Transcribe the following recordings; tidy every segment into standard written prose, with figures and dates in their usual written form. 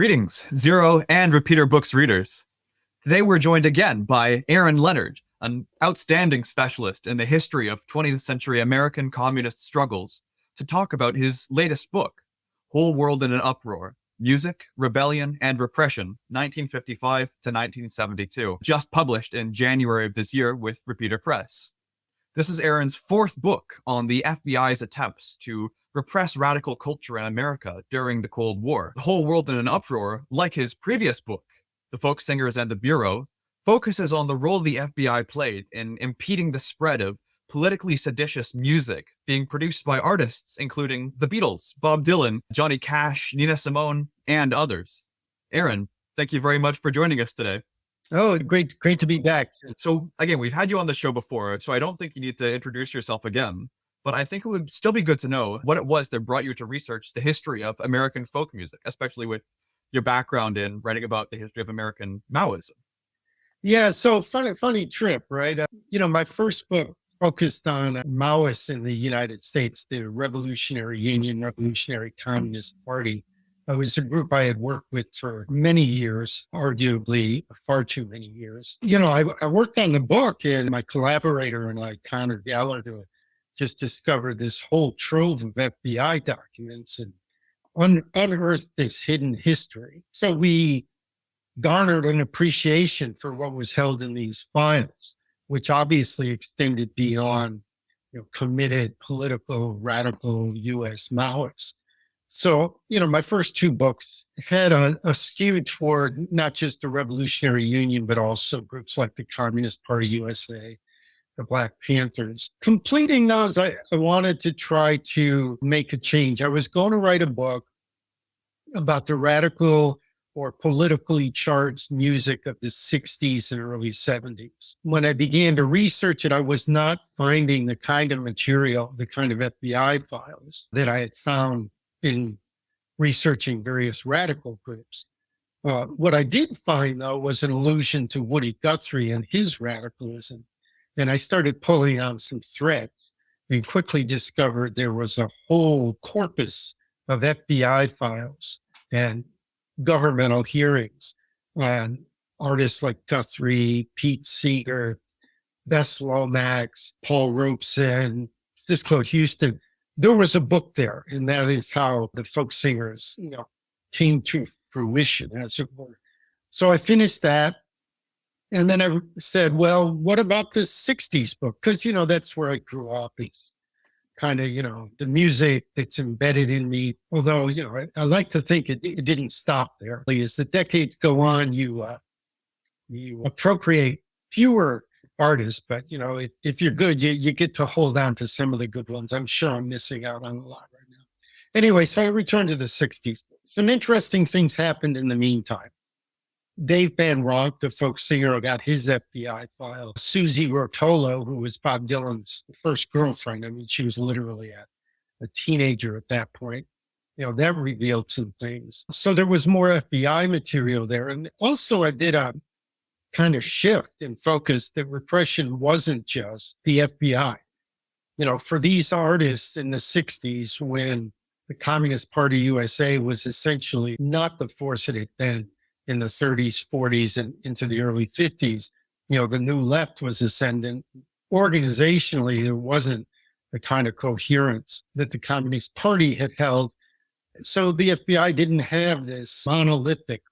Greetings, Zero and Repeater Books readers. Today we're joined again by Aaron Leonard, an outstanding specialist in the history of 20th century American communist struggles, to talk about his latest book, Whole World in an Uproar, Music, Rebellion, and Repression, 1955 to 1972, just published in January of this year with Repeater Press. This is Aaron's fourth book on the FBI's attempts to repress radical culture in America during the Cold War. The Whole World in an Uproar, like his previous book, The Folk Singers and the Bureau, focuses on the role the FBI played in impeding the spread of politically seditious music being produced by artists including the Beatles, Bob Dylan, Johnny Cash, Nina Simone, and others. Aaron, thank you very much for joining us today. Oh, great to be back. So again, we've had you on the show before, so I don't think you need to introduce yourself again, but I think it would still be good to know what it was that brought you to research the history of American folk music, especially with your background in writing about the history of American Maoism. Yeah, so funny trip, right? My first book focused on Maoists in the United States, the Revolutionary Union, Revolutionary Communist Party. It was a group I had worked with for many years, arguably far too many years. I worked on the book, and my collaborator and I, Connor Gallagher, just discovered this whole trove of FBI documents and unearthed this hidden history. So we garnered an appreciation for what was held in these files, which obviously extended beyond committed political radical U.S. Maoists. So, my first two books had a skew toward not just the Revolutionary Union, but also groups like the Communist Party USA, the Black Panthers. Completing those, I wanted to try to make a change. I was going to write a book about the radical or politically charged music of the 60s and early 70s. When I began to research it, I was not finding the kind of material, the kind of FBI files that I had found in researching various radical groups. What I did find, though, was an allusion to Woody Guthrie and his radicalism. And I started pulling on some threads and quickly discovered there was a whole corpus of FBI files and governmental hearings on artists like Guthrie, Pete Seeger, Bess Lomax, Paul Robeson, Cisco Houston. There was a book there, and that is how the folk singers, came to fruition, as it were. So I finished that, and then I said, well, what about the 60s book? Because, that's where I grew up. It's kind of, the music that's embedded in me. Although, I like to think it didn't stop there. As the decades go on, you appropriate fewer artists, but if you're good, you get to hold on to some of the good ones. I'm sure I'm missing out on a lot right now. Anyway, so I returned to the 60s. Some interesting things happened in the meantime. Dave Van Ronk, the folk singer, got his FBI file. Susie Rotolo, who was Bob Dylan's first girlfriend, she was literally a teenager at that point, that revealed some things. So there was more FBI material there. And also I did a kind of shift in focus that repression wasn't just the FBI. For these artists in the 60s, when the Communist Party USA was essentially not the force it had been in the 30s, 40s, and into the early 50s, the new left was ascendant. Organizationally, there wasn't the kind of coherence that the Communist Party had held. So the FBI didn't have this monolithic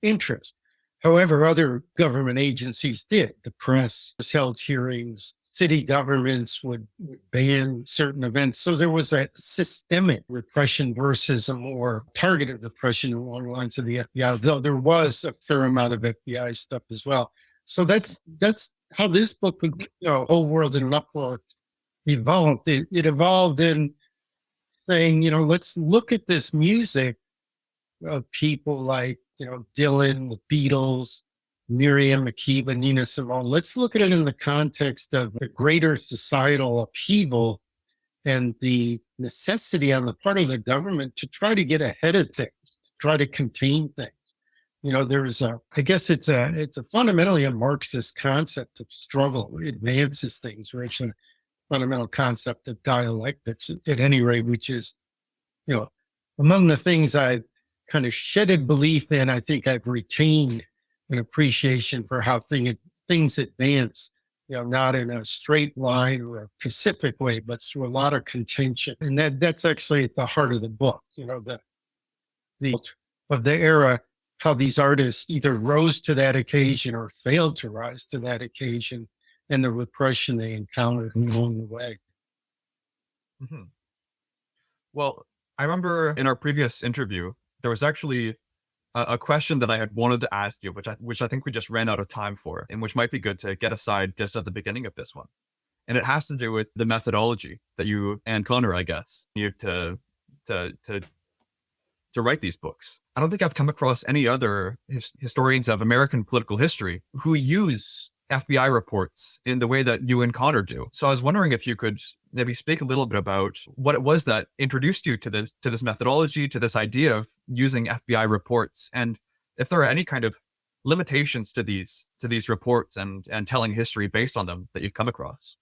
interest. However, other government agencies did. The press held hearings. City governments would ban certain events. So there was a systemic repression versus a more targeted repression along the lines of the FBI, though there was a fair amount of FBI stuff as well. So that's how this book, Whole World in an Uproar, evolved. It evolved in saying, let's look at this music of people like, Dylan, the Beatles, Miriam Makeba, Nina Simone. Let's look at it in the context of the greater societal upheaval and the necessity on the part of the government to try to get ahead of things, to try to contain things. I guess it's a fundamentally a Marxist concept of struggle. It advances things, or it's a fundamental concept of dialectics at any rate, which is, among the things I've kind of shedded belief in, I think I've retained an appreciation for how things advance, not in a straight line or a specific way, but through a lot of contention. And that's actually at the heart of the book, the of the era, how these artists either rose to that occasion or failed to rise to that occasion, and the repression they encountered along the way. Mm-hmm. Well, I remember in our previous interview, there was actually a question that I had wanted to ask you, which I think we just ran out of time for, and which might be good to get aside just at the beginning of this one. And it has to do with the methodology that you and Connor, I guess, used to write these books. I don't think I've come across any other historians of American political history who use FBI reports in the way that you and Connor do. So I was wondering if you could maybe speak a little bit about what it was that introduced you to this methodology, to this idea of using FBI reports, and if there are any kind of limitations to these reports and telling history based on them that you've come across.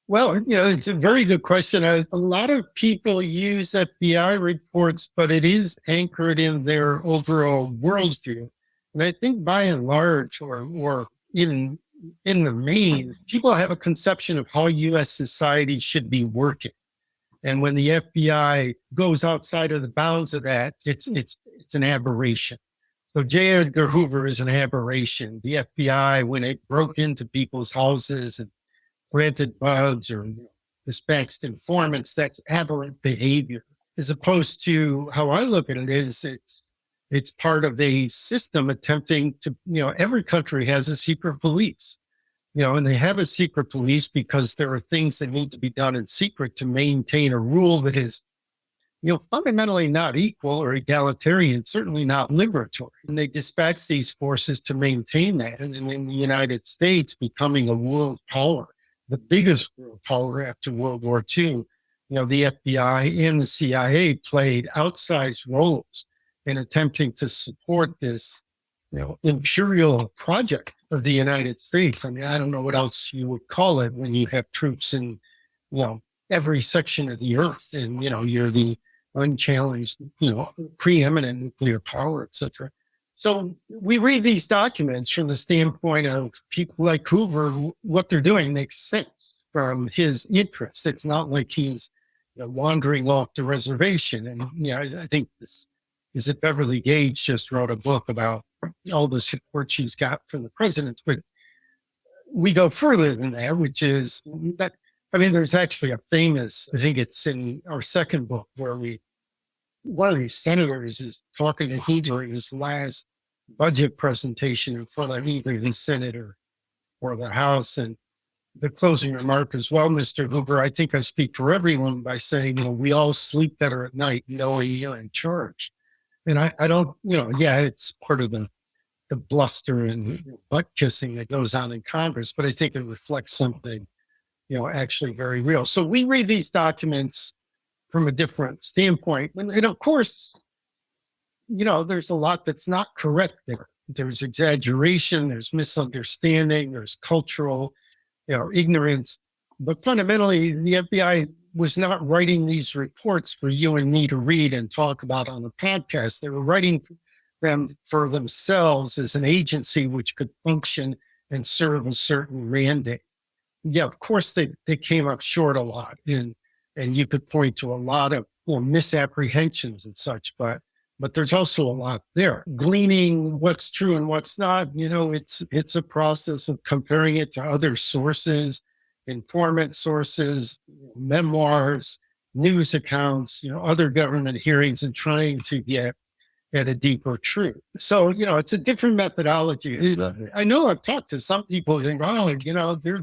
Well, it's a very good question. A lot of people use FBI reports, but it is anchored in their overall worldview. And I think by and large, or in the main, people have a conception of how U.S. society should be working. And when the FBI goes outside of the bounds of that, it's an aberration. So J. Edgar Hoover is an aberration. The FBI, when it broke into people's houses and granted bugs or dispatched informants, that's aberrant behavior. As opposed to how I look at it is it's part of a system attempting to, every country has a secret police, and they have a secret police because there are things that need to be done in secret to maintain a rule that is, fundamentally not equal or egalitarian, certainly not liberatory. And they dispatch these forces to maintain that. And then in the United States, becoming a world power, the biggest world power after World War II, the FBI and the CIA played outsized roles in attempting to support this, imperial project of the United States. I mean, I don't know what else you would call it when you have troops in, every section of the earth, and you're the unchallenged, preeminent nuclear power, et cetera. So we read these documents from the standpoint of people like Hoover. What they're doing makes sense from his interests. It's not like he's wandering off the reservation. And I think this is that Beverly Gage just wrote a book about all the support she's got from the president. But we go further than that, which is that, there's actually a famous, I think it's in our second book, where one of these senators is talking to Hoover in his last budget presentation in front of either the Senate or the House. And the closing remark is, well, Mr. Hoover, I think I speak for everyone by saying, we all sleep better at night knowing you're in charge. And I don't, it's part of the bluster and butt kissing that goes on in Congress, but I think it reflects something, actually very real. So we read these documents from a different standpoint. And of course, there's a lot that's not correct there. There's exaggeration, there's misunderstanding, there's cultural, ignorance. But fundamentally, the FBI was not writing these reports for you and me to read and talk about on the podcast. They were writing them for themselves as an agency which could function and serve a certain mandate. Yeah, of course, they came up short a lot. And you could point to a lot of misapprehensions and such, but there's also a lot there. Gleaning what's true and what's not, it's a process of comparing it to other sources, informant sources, memoirs, news accounts, other government hearings, and trying to get at a deeper truth. So, it's a different methodology. I know I've talked to some people who think,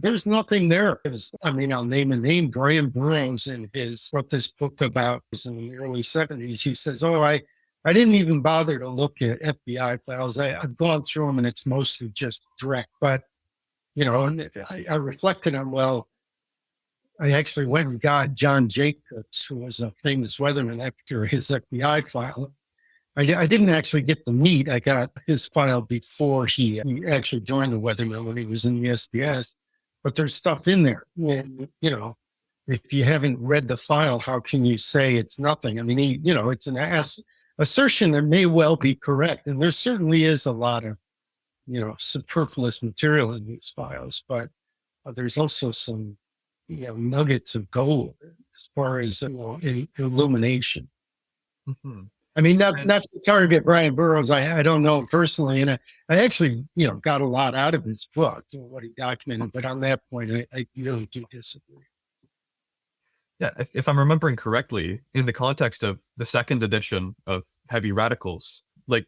there's nothing there. I'll name a name, Graham Burroughs, wrote this book about in the early 70s. He says, I didn't even bother to look at FBI files. I've gone through them and it's mostly just direct. But, and I reflected on, I actually went and got John Jacobs, who was a famous weatherman, after his FBI file. I didn't actually get the meat. I got his file before he actually joined the weatherman when he was in the SDS. But there's stuff in there. And, if you haven't read the file, how can you say it's nothing? It's assertion that may well be correct. And there certainly is a lot of, superfluous material in these files, but there's also some, nuggets of gold as far as illumination. Mm-hmm. I mean, not to target Brian Burroughs. I don't know him personally, and I actually, got a lot out of his book, what he documented. But on that point, I really do disagree. Yeah, if I'm remembering correctly, in the context of the second edition of Heavy Radicals, like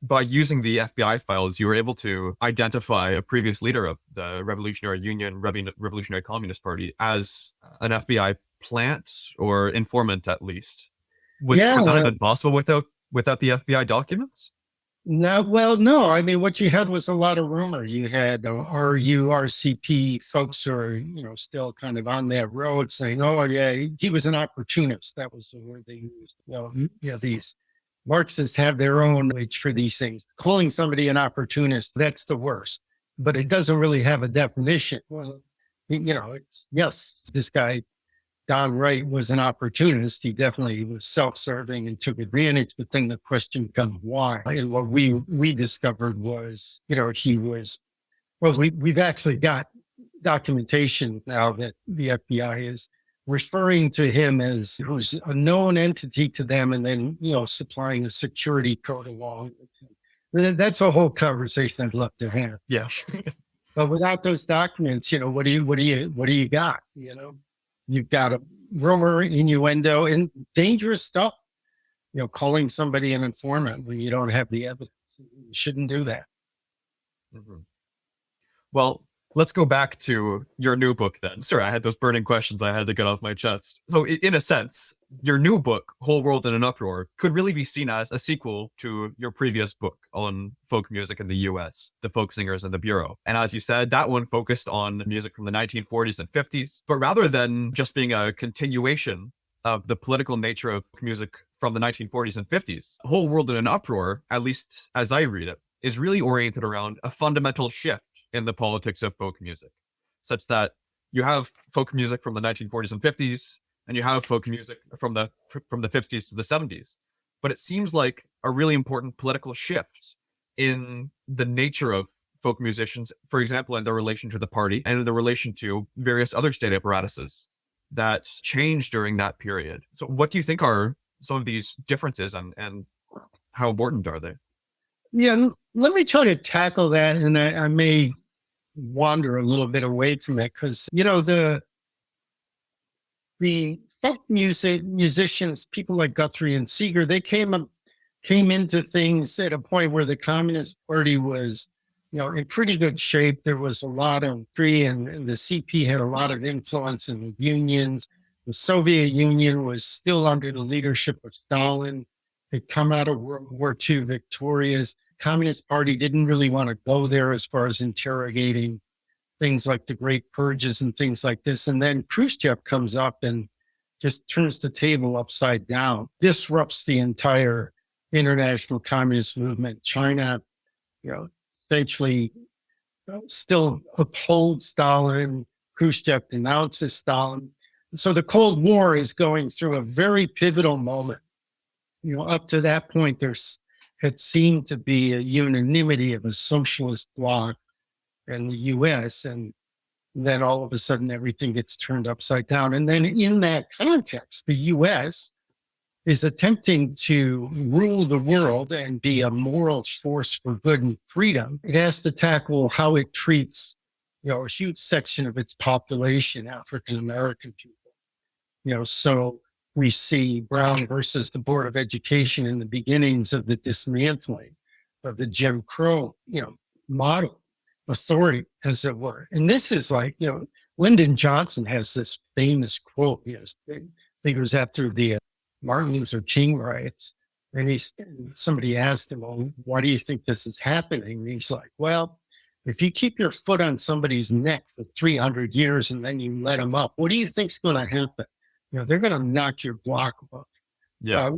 by using the FBI files, you were able to identify a previous leader of the Revolutionary Union, Revolutionary Communist Party, as an FBI plant or informant, at least. Would that have been possible without the FBI documents? No. I mean, what you had was a lot of rumor. You had RCP folks who are, still kind of on that road saying, oh, yeah, he was an opportunist. That was the word they used. Well, these Marxists have their own language for these things. Calling somebody an opportunist, that's the worst. But it doesn't really have a definition. Well, yes, this guy, Don Wright, was an opportunist. He definitely was self-serving and took advantage. But then the question becomes why. And what we discovered was, he was, well, we've actually got documentation now that the FBI is referring to him as who's a known entity to them, and then, supplying a security code along with him. That's a whole conversation I'd love to have. Yeah. But without those documents, what do you got? You've got a rumor, innuendo, and dangerous stuff. Calling somebody an informant when you don't have the evidence. You shouldn't do that. Mm-hmm. Well, let's go back to your new book then. Sorry, I had those burning questions I had to get off my chest. So in a sense, your new book, Whole World in an Uproar, could really be seen as a sequel to your previous book on folk music in the US, The Folk Singers and the Bureau. And as you said, that one focused on music from the 1940s and 50s. But rather than just being a continuation of the political nature of music from the 1940s and 50s, Whole World in an Uproar, at least as I read it, is really oriented around a fundamental shift in the politics of folk music, such that you have folk music from the 1940s and 50s, and you have folk music from the 50s to the 70s. But it seems like a really important political shift in the nature of folk musicians, for example, in their relation to the party and in the relation to various other state apparatuses that changed during that period. So what do you think are some of these differences, and how important are they? Yeah, let me try to tackle that, and I may wander a little bit away from it because the folk musicians, people like Guthrie and Seeger, they came into things at a point where the Communist Party was, in pretty good shape. There was a lot of free, and the CP had a lot of influence in the unions. The Soviet Union was still under the leadership of Stalin. They'd come out of World War II victorious. Communist Party didn't really want to go there as far as interrogating things like the Great Purges and things like this. And then Khrushchev comes up and just turns the table upside down, disrupts the entire international communist movement. China, essentially still upholds Stalin. Khrushchev denounces Stalin. So the Cold War is going through a very pivotal moment. Up to that point, there's had seemed to be a unanimity of a socialist bloc in the US. And then all of a sudden, everything gets turned upside down. And then in that context, the US is attempting to rule the world and be a moral force for good and freedom. It has to tackle how it treats, a huge section of its population, African American people. So we see Brown versus the Board of Education in the beginnings of the dismantling of the Jim Crow, model authority, as it were. And this is like, Lyndon Johnson has this famous quote. I think it was after the Martin Luther King riots. And somebody asked him, well, why do you think this is happening? And he's like, well, if you keep your foot on somebody's neck for 300 years and then you let them up, what do you think's going to happen? They're going to knock your block off. Yeah.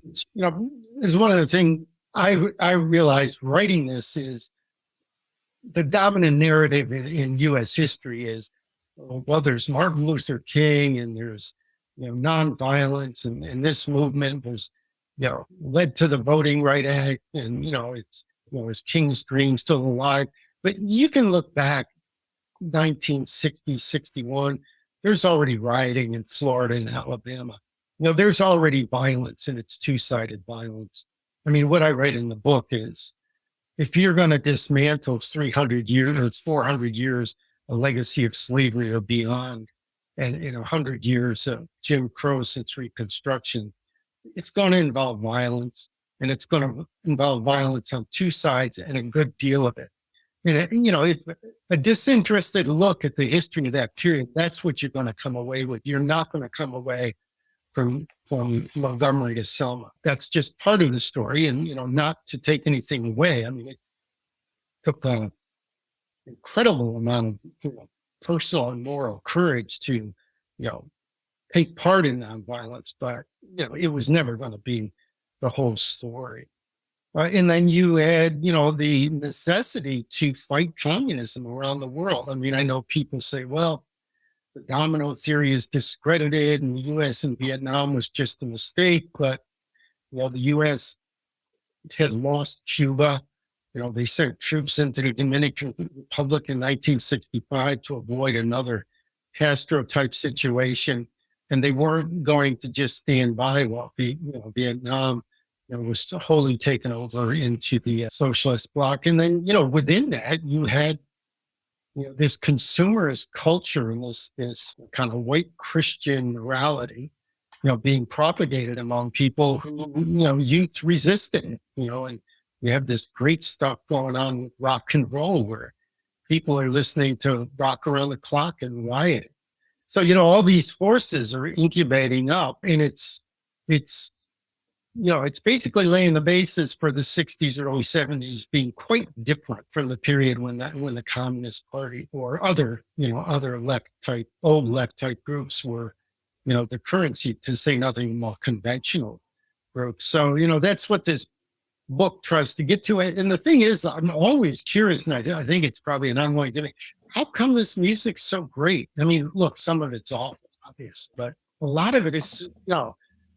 Is one of the things I realized writing this is the dominant narrative in U.S. history is, well, there's Martin Luther King and there's, nonviolence and this movement was, led to the Voting Right Act, and it's is King's Dream still alive? But you can look back 1960, 61, there's already rioting in Florida and Alabama. There's already violence, and it's two-sided violence. I mean, what I write in the book is, if you're going to dismantle 300 years or 400 years, a legacy of slavery or beyond, and in 100 years of Jim Crow since Reconstruction, it's going to involve violence, and it's going to involve violence on two sides, and a good deal of it. And, if a disinterested look at the history of that period, that's what you're going to come away with. You're not going to come away from Montgomery to Selma. That's just part of the story. And, not to take anything away. I mean, it took an incredible amount of personal and moral courage to, take part in nonviolence, but, it was never going to be the whole story. And then you add, the necessity to fight communism around the world. I mean, I know people say, well, the domino theory is discredited and the U.S. and Vietnam was just a mistake. But, the U.S. had lost Cuba. They sent troops into the Dominican Republic in 1965 to avoid another Castro-type situation. And they weren't going to just stand by while Vietnam was wholly taken over into the socialist bloc. And then, within that, you had, this consumerist culture and this kind of white Christian morality, being propagated among people who, youth resisted it, and you have this great stuff going on with rock and roll where people are listening to rock around the clock and rioting. So, all these forces are incubating up, and it's basically laying the basis for the 60s, early 70s being quite different from the period when the Communist Party or other old left type groups were, the currency, to say nothing more conventional groups. So, that's what this book tries to get to. And the thing is, I'm always curious, and I think it's probably an ongoing thing. How come this music's so great? I mean, look, some of it's awful, obviously, but a lot of it is,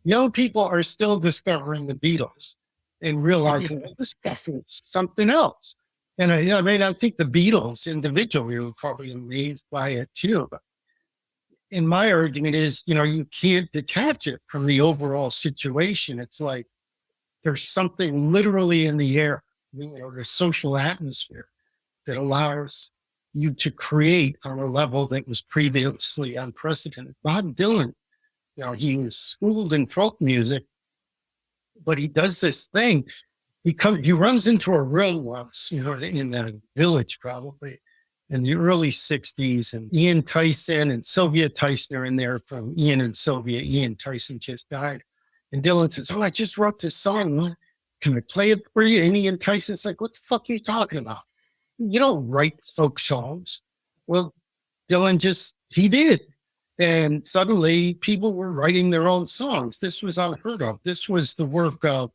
young people are still discovering the Beatles and realizing this stuff is something else. And I think the Beatles individually were probably amazed by it too. But in my argument is, you can't detach it from the overall situation. It's like there's something literally in the air, the social atmosphere that allows you to create on a level that was previously unprecedented. Bob Dylan, he was schooled in folk music, but he does this thing. He runs into a room once, in a village probably in the early 60s, and Ian Tyson and Sylvia Tyson are in there from Ian and Sylvia. Ian Tyson just died. And Dylan says, I just wrote this song. Can I play it for you? And Ian Tyson's like, what the fuck are you talking about? You don't write folk songs. Well, Dylan he did. And suddenly people were writing their own songs. This was unheard of. This was the work of,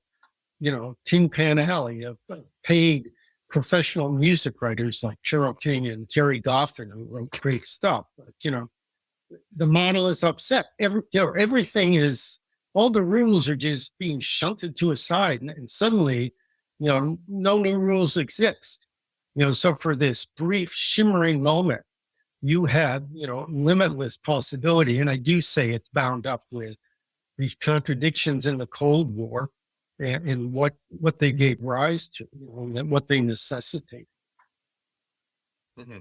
Tin Pan Alley, of paid professional music writers like Cheryl King and Jerry Goffin, who wrote great stuff. But, the model is upset. Everything is, all the rules are just being shunted to a side. And suddenly, no new rules exist. So for this brief shimmering moment, you have, limitless possibility. And I do say it's bound up with these contradictions in the Cold War and what they gave rise to, and what they necessitate. Mm-hmm.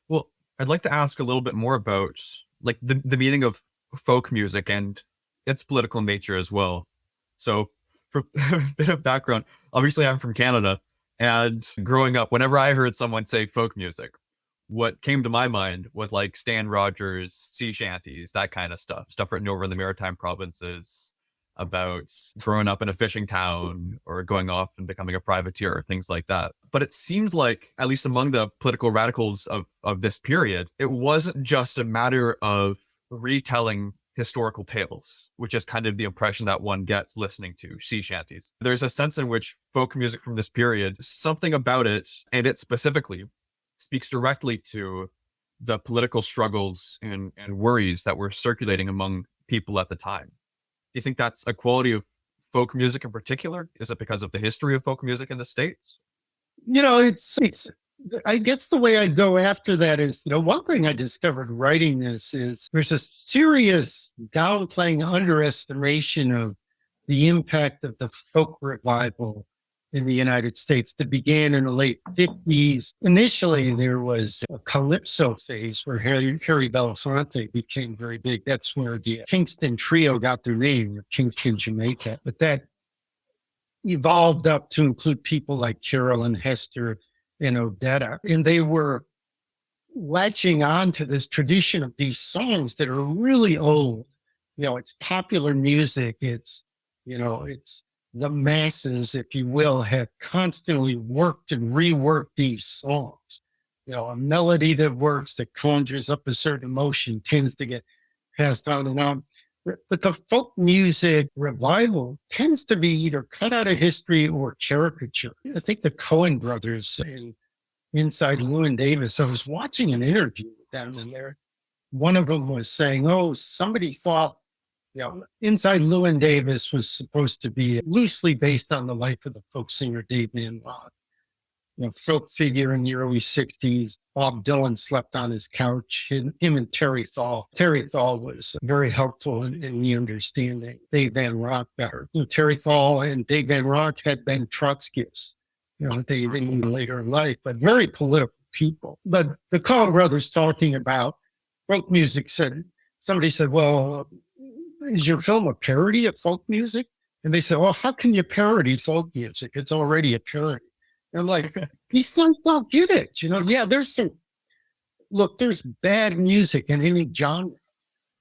Well, I'd like to ask a little bit more about like the meaning of folk music and its political nature as well. So for a bit of background, obviously I'm from Canada, and growing up, whenever I heard someone say folk music, what came to my mind was like Stan Rogers, sea shanties, that kind of stuff written over in the Maritime provinces about growing up in a fishing town or going off and becoming a privateer, things like that. But it seemed like, at least among the political radicals of this period, it wasn't just a matter of retelling historical tales, which is kind of the impression that one gets listening to sea shanties. There's a sense in which folk music from this period, something about it, and it specifically, speaks directly to the political struggles and worries that were circulating among people at the time. Do you think that's a quality of folk music in particular? Is it because of the history of folk music in the States? It's, I guess the way I go after that is, one thing I discovered writing this is there's a serious downplaying, underestimation of the impact of the folk revival in the United States that began in the late 50s. Initially, there was a calypso phase where Harry Belafonte became very big. That's where the Kingston Trio got their name, Kingston, Jamaica. But that evolved up to include people like Carolyn Hester and Odetta. And they were latching on to this tradition of these songs that are really old. It's popular music. It's the masses, if you will, have constantly worked and reworked these songs. A melody that works, that conjures up a certain emotion, tends to get passed on and on. But the folk music revival tends to be either cut out of history or caricature. I think the Coen brothers in Inside Llewyn Davis, I was watching an interview with them, and one of them was saying, somebody thought, Inside Llewyn Davis was supposed to be loosely based on the life of the folk singer Dave Van Ronk. Folk figure in the early 60s. Bob Dylan slept on his couch, him and Terry Thal. Terry Thal was very helpful in the understanding Dave Van Ronk better. Terry Thal and Dave Van Ronk had been Trotskyists. They knew later in life, but very political people. But the Coen brothers talking about folk music somebody said, well, is your film a parody of folk music? And they said, well, how can you parody folk music? It's already a parody. I'm like, these guys don't get it. There's bad music in any genre,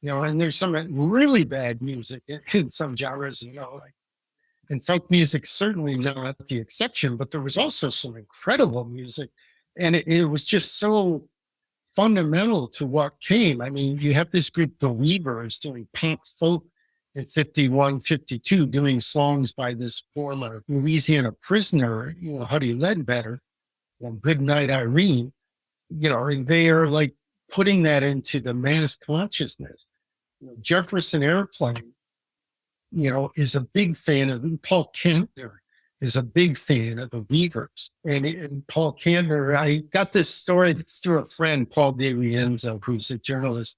and there's some really bad music in some genres, and folk music certainly not the exception, but there was also some incredible music, and it was just so fundamental to what came. I mean, you have this group, the Weavers, doing pop folk in 51, 52, doing songs by this former Louisiana prisoner, Huddie Ledbetter, Good Night Irene, and they are like putting that into the mass consciousness. Jefferson Airplane, is a big fan of them. Paul Kantner is a big fan of the Weavers. And Paul Kantner, I got this story through a friend, Paul DeRienzo, who's a journalist.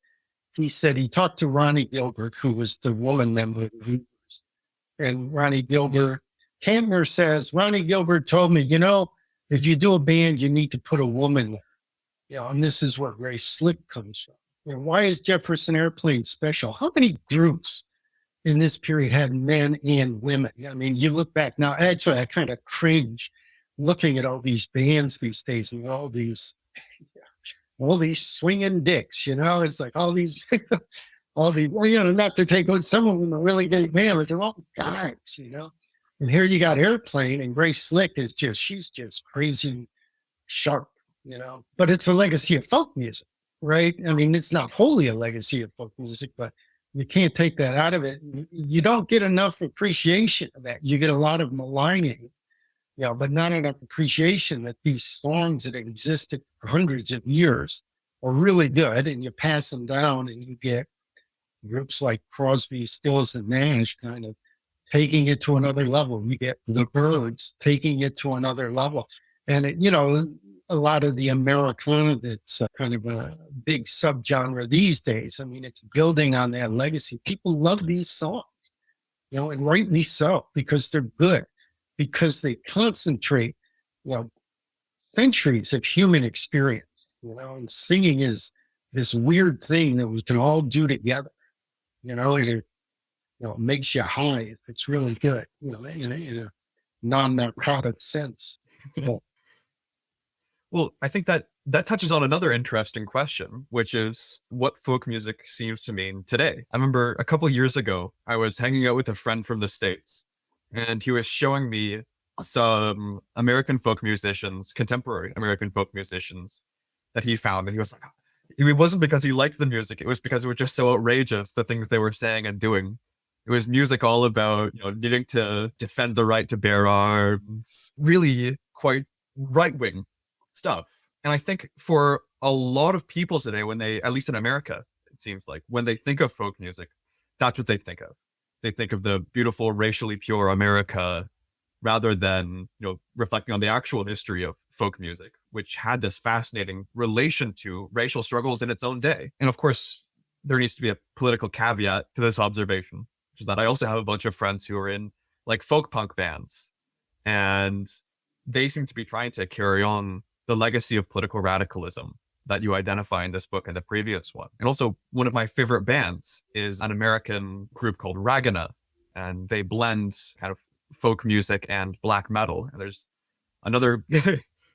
He said he talked to Ronnie Gilbert, who was the woman member of the Weavers. And Ronnie Gilbert, Kantner says, Ronnie Gilbert told me, if you do a band, you need to put a woman there. And this is where Ray Slick comes from. Why is Jefferson Airplane special? How many groups in this period had men and women? I mean, you look back now, actually, I kind of cringe looking at all these bands these days and all these swinging dicks, it's like all these, not to take on some of them are really good men, but they're all guys, and here you got Airplane and Grace Slick she's just crazy sharp, but it's a legacy of folk music, right? I mean, it's not wholly a legacy of folk music, but you can't take that out of it. You don't get enough appreciation of that. You get a lot of maligning, but not enough appreciation that these songs that existed for hundreds of years are really good, and you pass them down and you get groups like Crosby, Stills, and Nash kind of taking it to another level. You get the Byrds taking it to another level. And, a lot of the Americana that's kind of a big subgenre these days. I mean, it's building on that legacy. People love these songs, and rightly so, because they're good, because they concentrate, centuries of human experience, and singing is this weird thing that we can all do together, and it makes you high if it's really good, in a non-narcotic sense. Well, I think that touches on another interesting question, which is what folk music seems to mean today. I remember a couple years ago, I was hanging out with a friend from the States, and he was showing me some American folk musicians, contemporary American folk musicians that he found. And he was like, it wasn't because he liked the music. It was because it was just so outrageous, the things they were saying and doing. It was music all about, needing to defend the right to bear arms, really quite right-wing stuff. And I think for a lot of people today, when they, at least in America, it seems like when they think of folk music, that's what they think of. They think of the beautiful, racially pure America rather than, reflecting on the actual history of folk music, which had this fascinating relation to racial struggles in its own day. And of course, there needs to be a political caveat to this observation, which is that I also have a bunch of friends who are in like folk punk bands, and they seem to be trying to carry on the legacy of political radicalism that you identify in this book and the previous one. And also, one of my favorite bands is an American group called Ragana, and they blend kind of folk music and black metal. And there's another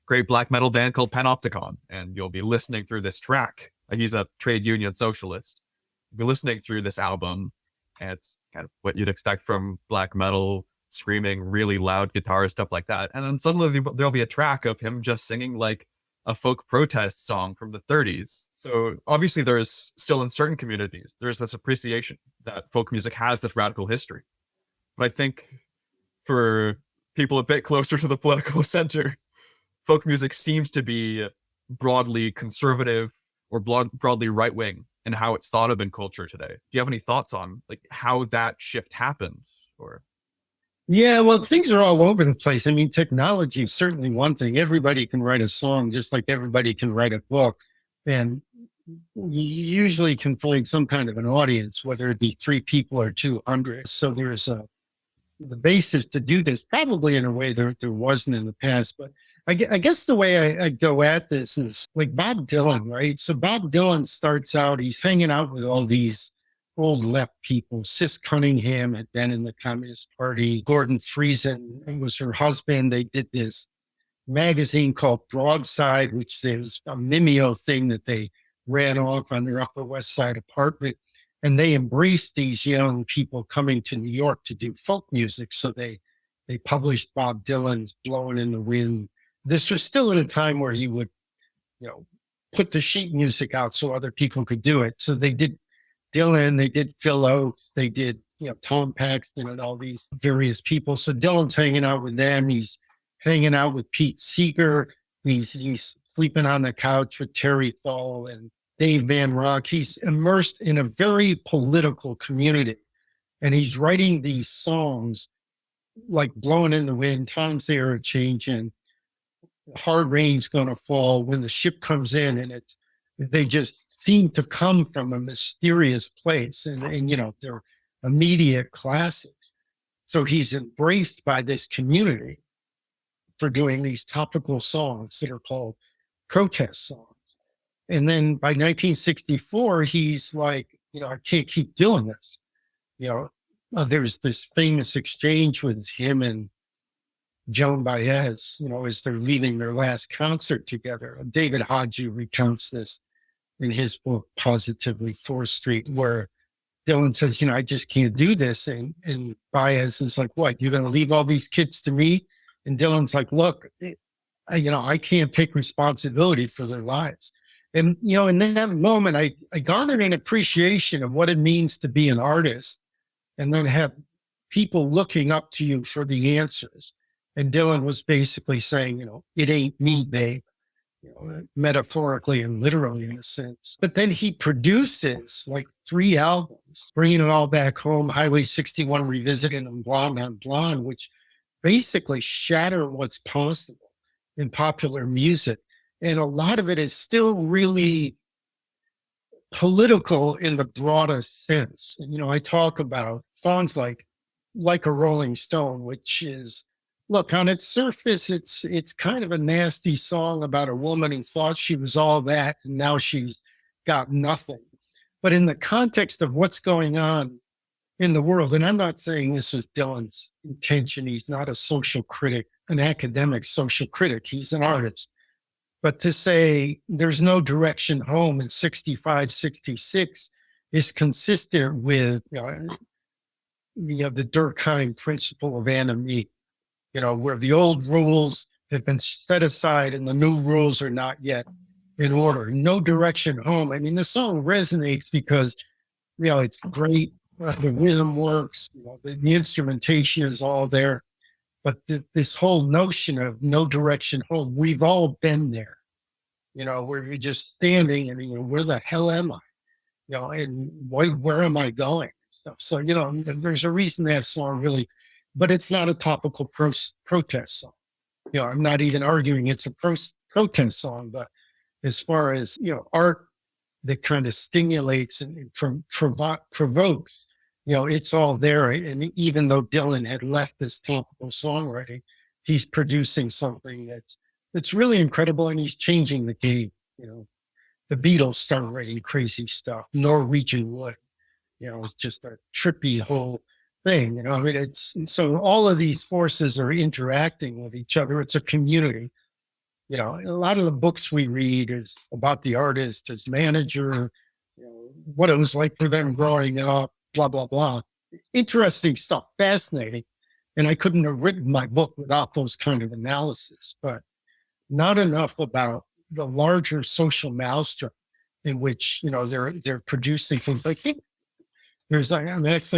great black metal band called Panopticon, and you'll be listening through this track. He's a trade union socialist. You'll be listening through this album, and it's kind of what you'd expect from black metal, screaming, really loud guitar, stuff like that. And then suddenly there'll be a track of him just singing like a folk protest song from the 30s. So obviously there's still, in certain communities, there's this appreciation that folk music has this radical history. But I think for people a bit closer to the political center, folk music seems to be broadly conservative or broadly right-wing in how it's thought of in culture today. Do you have any thoughts on like how that shift happened? Or Yeah, well, things are all over the place. I mean, technology is certainly one thing. Everybody can write a song just like everybody can write a book. And you usually can find some kind of an audience, whether it be 3 people or 200. So there's the basis to do this, probably in a way there wasn't in the past. But I guess the way I go at this is like Bob Dylan, right? So Bob Dylan starts out, he's hanging out with all these old left people. Sis Cunningham had been in the Communist Party. Gordon Friesen was her husband. They did this magazine called Broadside, which was a Mimeo thing that they ran off on their Upper West Side apartment. And they embraced these young people coming to New York to do folk music. So they published Bob Dylan's Blowing in the Wind. This was still at a time where he would, put the sheet music out so other people could do it. So they did Dylan, they did Phil Oakes, they did, Tom Paxton and all these various people. So Dylan's hanging out with them. He's hanging out with Pete Seeger. He's sleeping on the couch with Terry Thal and Dave Van Rock. He's immersed in a very political community. And he's writing these songs like Blowing in the Wind, Times They Are Changing, Hard Rain's Gonna Fall, When the Ship Comes In. And they just seem to come from a mysterious place. And they're immediate classics. So he's embraced by this community for doing these topical songs that are called protest songs. And then by 1964, he's like, I can't keep doing this. There's this famous exchange with him and Joan Baez, as they're leaving their last concert together. David Hodge recounts this in his book, Positively 4th Street, where Dylan says, I just can't do this. And Baez is like, what, you're going to leave all these kids to me? And Dylan's like, look, I can't take responsibility for their lives. And, in that moment, I garnered an appreciation of what it means to be an artist and then have people looking up to you for the answers. And Dylan was basically saying, it ain't me, babe, metaphorically and literally in a sense. But then he produces like 3 albums, Bringing It All Back Home, Highway 61 Revisited, and Blonde on Blonde, which basically shatter what's possible in popular music. And a lot of it is still really political in the broadest sense. And, I talk about songs like a Rolling Stone, which is, look, on its surface, it's kind of a nasty song about a woman who thought she was all that, and now she's got nothing. But in the context of what's going on in the world, and I'm not saying this was Dylan's intention. He's not a social critic, an academic social critic. He's an artist. But to say there's no direction home in 65, 66 is consistent with, the Durkheim principle of anomie, where the old rules have been set aside and the new rules are not yet in order. No direction home. I mean, the song resonates because, it's great. The rhythm works. The instrumentation is all there. But this whole notion of no direction home, we've all been there, where you're just standing and, where the hell am I? And where am I going? stuff. So, there's a reason that song really, but it's not a topical protest song. I'm not even arguing it's a protest song, but as far as, art that kind of stimulates and provokes, it's all there. And even though Dylan had left this topical songwriting, he's producing something that's really incredible, and he's changing the game. The Beatles started writing crazy stuff. Norwegian Wood, it's just a trippy whole thing. So all of these forces are interacting with each other. It's a community. A lot of the books we read is about the artist, his manager, what it was like for them growing up, blah, blah, blah. Interesting stuff, fascinating. And I couldn't have written my book without those kind of analysis, but not enough about the larger social maelstrom in which, they're producing things. I think I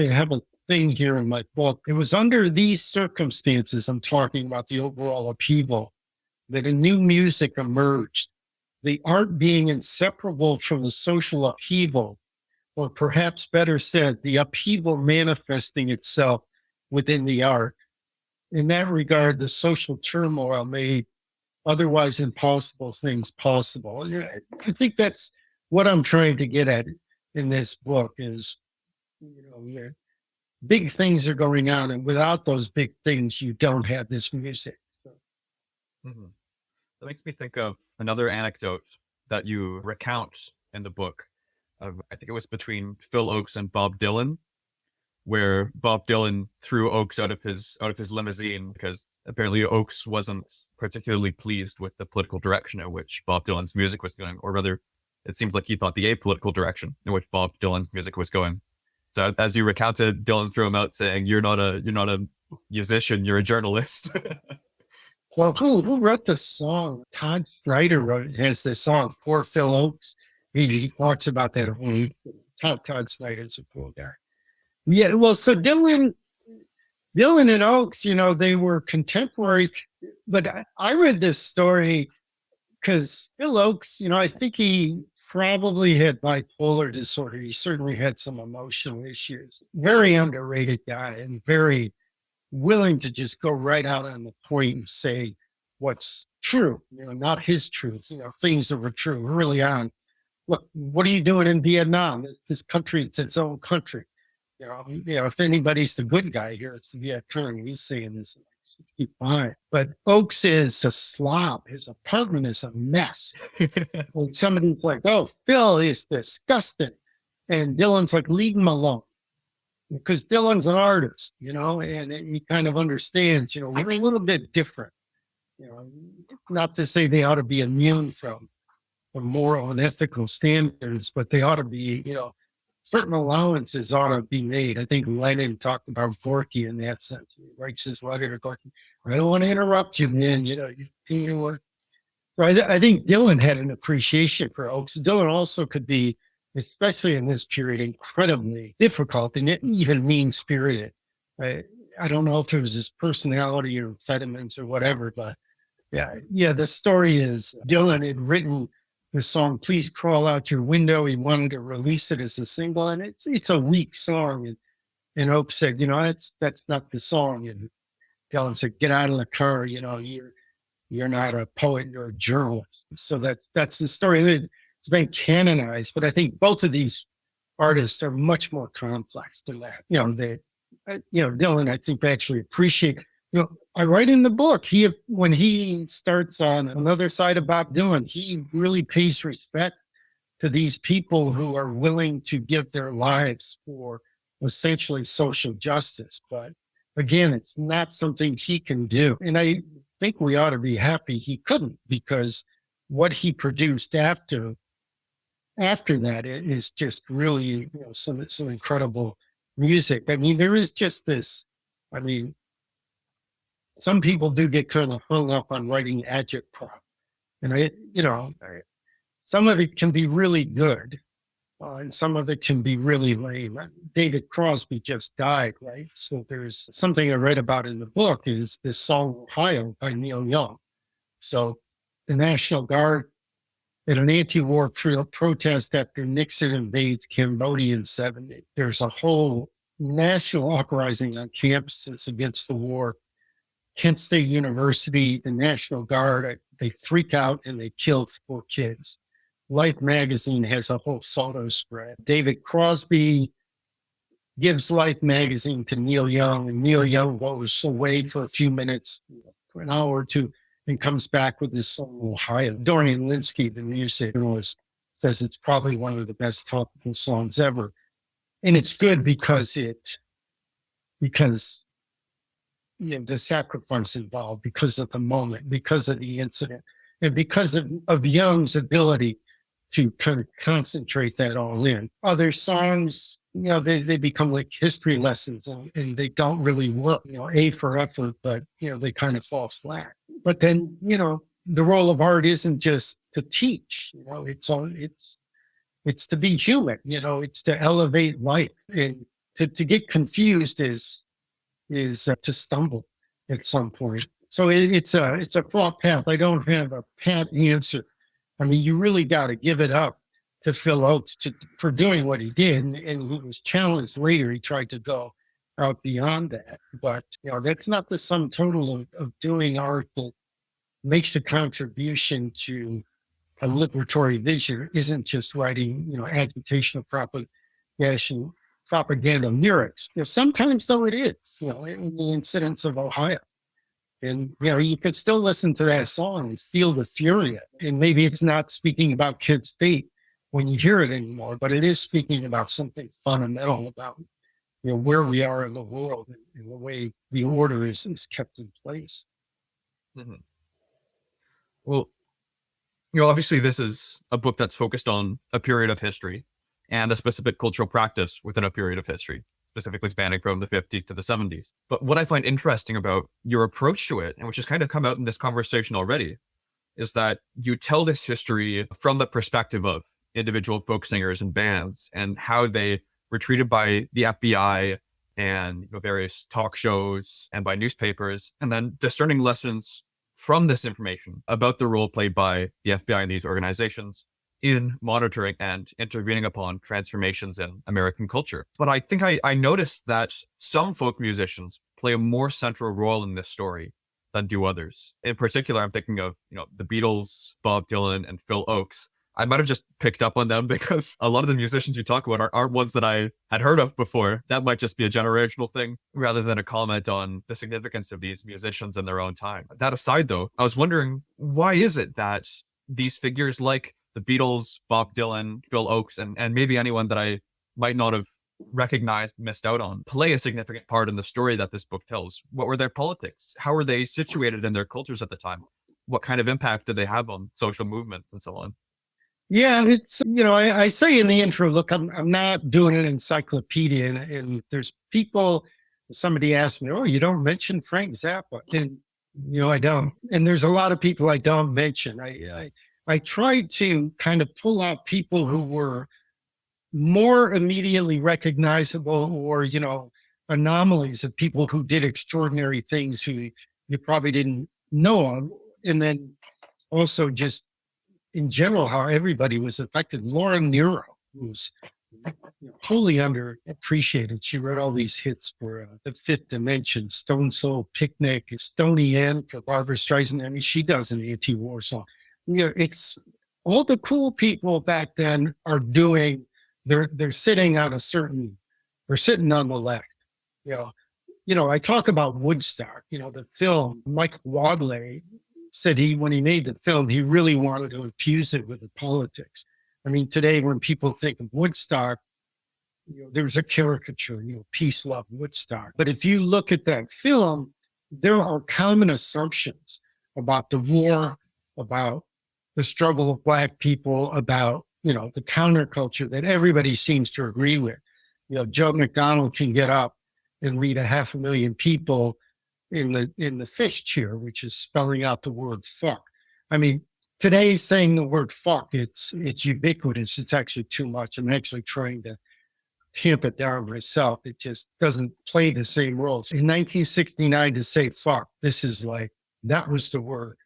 have a thing here in my book. It was under these circumstances, I'm talking about the overall upheaval, that a new music emerged, the art being inseparable from the social upheaval, or perhaps better said, the upheaval manifesting itself within the art. In that regard, the social turmoil made otherwise impossible things possible. I think that's what I'm trying to get at in this book is, big things are going on, and without those big things, you don't have this music. So. Mm-hmm. That makes me think of another anecdote that you recount in the book. I think it was between Phil Ochs and Bob Dylan, where Bob Dylan threw Ochs out of his limousine because apparently Ochs wasn't particularly pleased with the political direction in which Bob Dylan's music was going, or rather, it seems like he thought the apolitical direction in which Bob Dylan's music was going. So as you recounted, Dylan threw him out saying, "You're not a musician, you're a journalist." Well, who wrote the song? Todd Snyder has this song for Phil Ochs. He talks about that. Todd Snyder's a cool guy. Yeah, well, so Dylan and Ochs, they were contemporaries. But I read this story because Phil Ochs, I think he probably had bipolar disorder. He certainly had some emotional issues. Very underrated guy and very willing to just go right out on the point and say what's true, not his truths, things that were true early on. Look, what are you doing in Vietnam? This country, it's its own country. If anybody's the good guy here, it's the Viet Cong. He's saying this in 65. But Ochs is a slob. His apartment is a mess. When somebody's like, "Oh, Phil is disgusting," and Dylan's like, "Leave him alone." Because Dylan's an artist, and he kind of understands, we're a little bit different. It's not to say they ought to be immune from moral and ethical standards, but they ought to be, certain allowances ought to be made. I think Lenin talked about Gorky in that sense. He writes his letter to Gorky, "I don't want to interrupt you, man. You work." So I think Dylan had an appreciation for Ochs. Dylan also could be, especially in this period, incredibly difficult and even mean-spirited. I don't know if it was his personality or sentiments or whatever, but yeah, the story is Dylan had written the song "Please Crawl Out Your Window." He wanted to release it as a single, and it's a weak song. And Ochs said, that's not the song. And Dylan said, "Get out of the car. You're not a poet, you're a journalist." So that's the story. It's been canonized, but I think both of these artists are much more complex than that. Dylan, I think, actually appreciate. I write in the book, when he starts on Another Side of Bob Dylan, he really pays respect to these people who are willing to give their lives for essentially social justice. But again, it's not something he can do. And I think we ought to be happy he couldn't, because what he produced after that is just really some incredible music. I mean, there is just this, some people do get kind of hung up on writing agitprop. And some of it can be really good, and some of it can be really lame. David Crosby just died, right? So there's something I read about in the book is this song "Ohio" by Neil Young. So the National Guard at an anti-war protest after Nixon invades Cambodia in 70. There's a whole national uprising on campuses against the war. Kent State University, the National Guard, they freak out and they kill 4 kids. Life magazine has a whole photo spread. David Crosby gives Life magazine to Neil Young, and Neil Young goes away for a few minutes, for an hour or two, and comes back with this song, Ohio. Dorian Lynskey, the music journalist, says it's probably one of the best topical songs ever. And it's good because the sacrifice involved, because of the moment, because of the incident, and because of Young's ability to kind of concentrate that all in. Other songs, they become like history lessons, and they don't really work, A for effort, but, they kind of fall flat. But then, the role of art isn't just to teach, it's to be human, it's to elevate life. And to get confused is to stumble at some point. So it's a fraught path. I don't have a pat answer. I mean, you really got to give it up to Phil Ochs for doing what he did. And he was challenged later. He tried to go out beyond that. But, that's not the sum total of doing art that makes a contribution to a liberatory vision. Isn't just writing, agitational propaganda lyrics. Sometimes, though, it is, in the incidents of Ohio. And, you could still listen to that song and feel the fury. And maybe it's not speaking about Kid's fate when you hear it anymore, but it is speaking about something fundamental about, where we are in the world and the way the order is kept in place. Mm-hmm. Well, obviously this is a book that's focused on a period of history and a specific cultural practice within a period of history, specifically spanning from the 50s to the 70s. But what I find interesting about your approach to it, and which has kind of come out in this conversation already, is that you tell this history from the perspective of individual folk singers and bands and how they were treated by the FBI and various talk shows and by newspapers, and then discerning lessons from this information about the role played by the FBI and these organizations in monitoring and intervening upon transformations in American culture. But I think I noticed that some folk musicians play a more central role in this story than do others. In particular, I'm thinking of, the Beatles, Bob Dylan, and Phil Ochs. I might have just picked up on them because a lot of the musicians you talk about aren't ones that I had heard of before. That might just be a generational thing rather than a comment on the significance of these musicians in their own time. That aside, though, I was wondering, why is it that these figures like the Beatles, Bob Dylan, Phil Ochs, and maybe anyone that I might not have recognized, missed out on, play a significant part in the story that this book tells? What were their politics? How were they situated in their cultures at the time? What kind of impact did they have on social movements and so on? Yeah, it's, I say in the intro, look, I'm not doing an encyclopedia, and there's people, somebody asked me, oh, you don't mention Frank Zappa. And, I don't. And there's a lot of people I don't mention. I tried to kind of pull out people who were more immediately recognizable or, anomalies of people who did extraordinary things who you probably didn't know of. And then also just in general, how everybody was affected. Laura Nero, who's wholly underappreciated. She wrote all these hits for The Fifth Dimension, Stone Soul Picnic, Stony Ann for Barbara Streisand. I mean, she does an anti-war song. It's all the cool people back then are doing, they're sitting on they're sitting on the left. I talk about Woodstock, the film. Mike Wadley said when he made the film, he really wanted to infuse it with the politics. I mean, today when people think of Woodstock, there's a caricature, peace, love, Woodstock. But if you look at that film, there are common assumptions about the war, about the struggle of Black people, about, the counterculture that everybody seems to agree with. Joe McDonald can get up and read 500,000 people in the fish cheer, which is spelling out the word fuck. I mean, today saying the word fuck, it's ubiquitous. It's actually too much. I'm actually trying to tamp it down myself. It just doesn't play the same roles. In 1969, to say fuck, this is like, that was the word.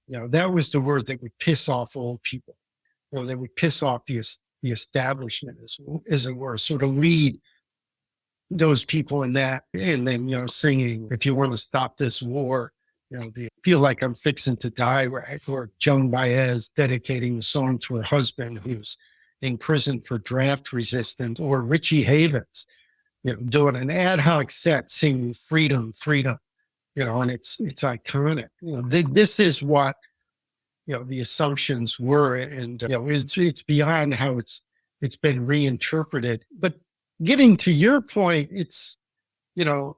That was the word that would piss off old people. or they would piss off the establishment, as it were, sort of lead those people in that. And then, singing, if you want to stop this war, they feel like I'm fixing to die, right? Or Joan Baez dedicating the song to her husband who's in prison for draft resistance, or Richie Havens, doing an ad hoc set singing freedom, freedom, and it's iconic. This is what, the assumptions were, and, it's beyond how it's been reinterpreted. But getting to your point, it's a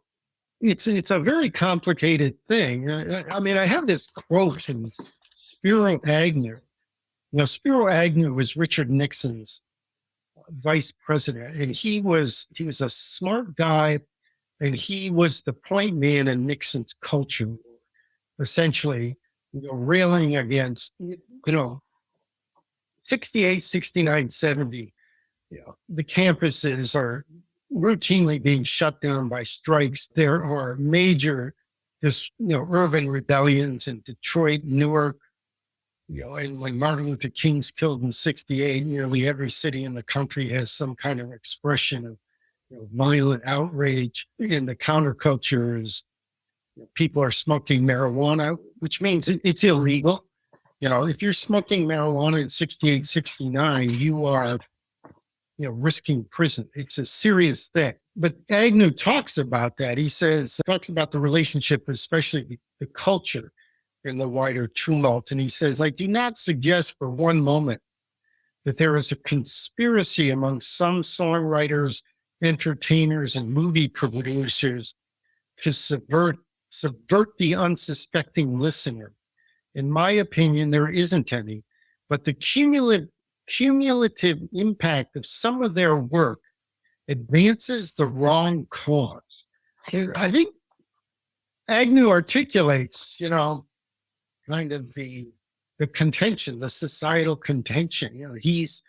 very complicated thing. I mean, I have this quote from Spiro Agnew. Spiro Agnew was Richard Nixon's vice president, and he was a smart guy, and he was the point man in Nixon's culture, essentially, railing against, 68, 69, 70, the campuses are routinely being shut down by strikes. There are major, urban rebellions in Detroit, Newark, and when Martin Luther King's killed in 68, nearly every city in the country has some kind of expression of violent outrage. And the counterculture is people are smoking marijuana, which means it's illegal. If you're smoking marijuana in 68, 69, you are risking prison. It's a serious thing. But Agnew talks about that. He talks about the relationship, especially the culture in the wider tumult. And he says, I do not suggest for one moment that there is a conspiracy among some songwriters, entertainers, and movie producers to subvert the unsuspecting listener. In my opinion, there isn't any, but the cumulative impact of some of their work advances the wrong cause. And I think Agnew articulates, kind of the contention, the societal contention. He's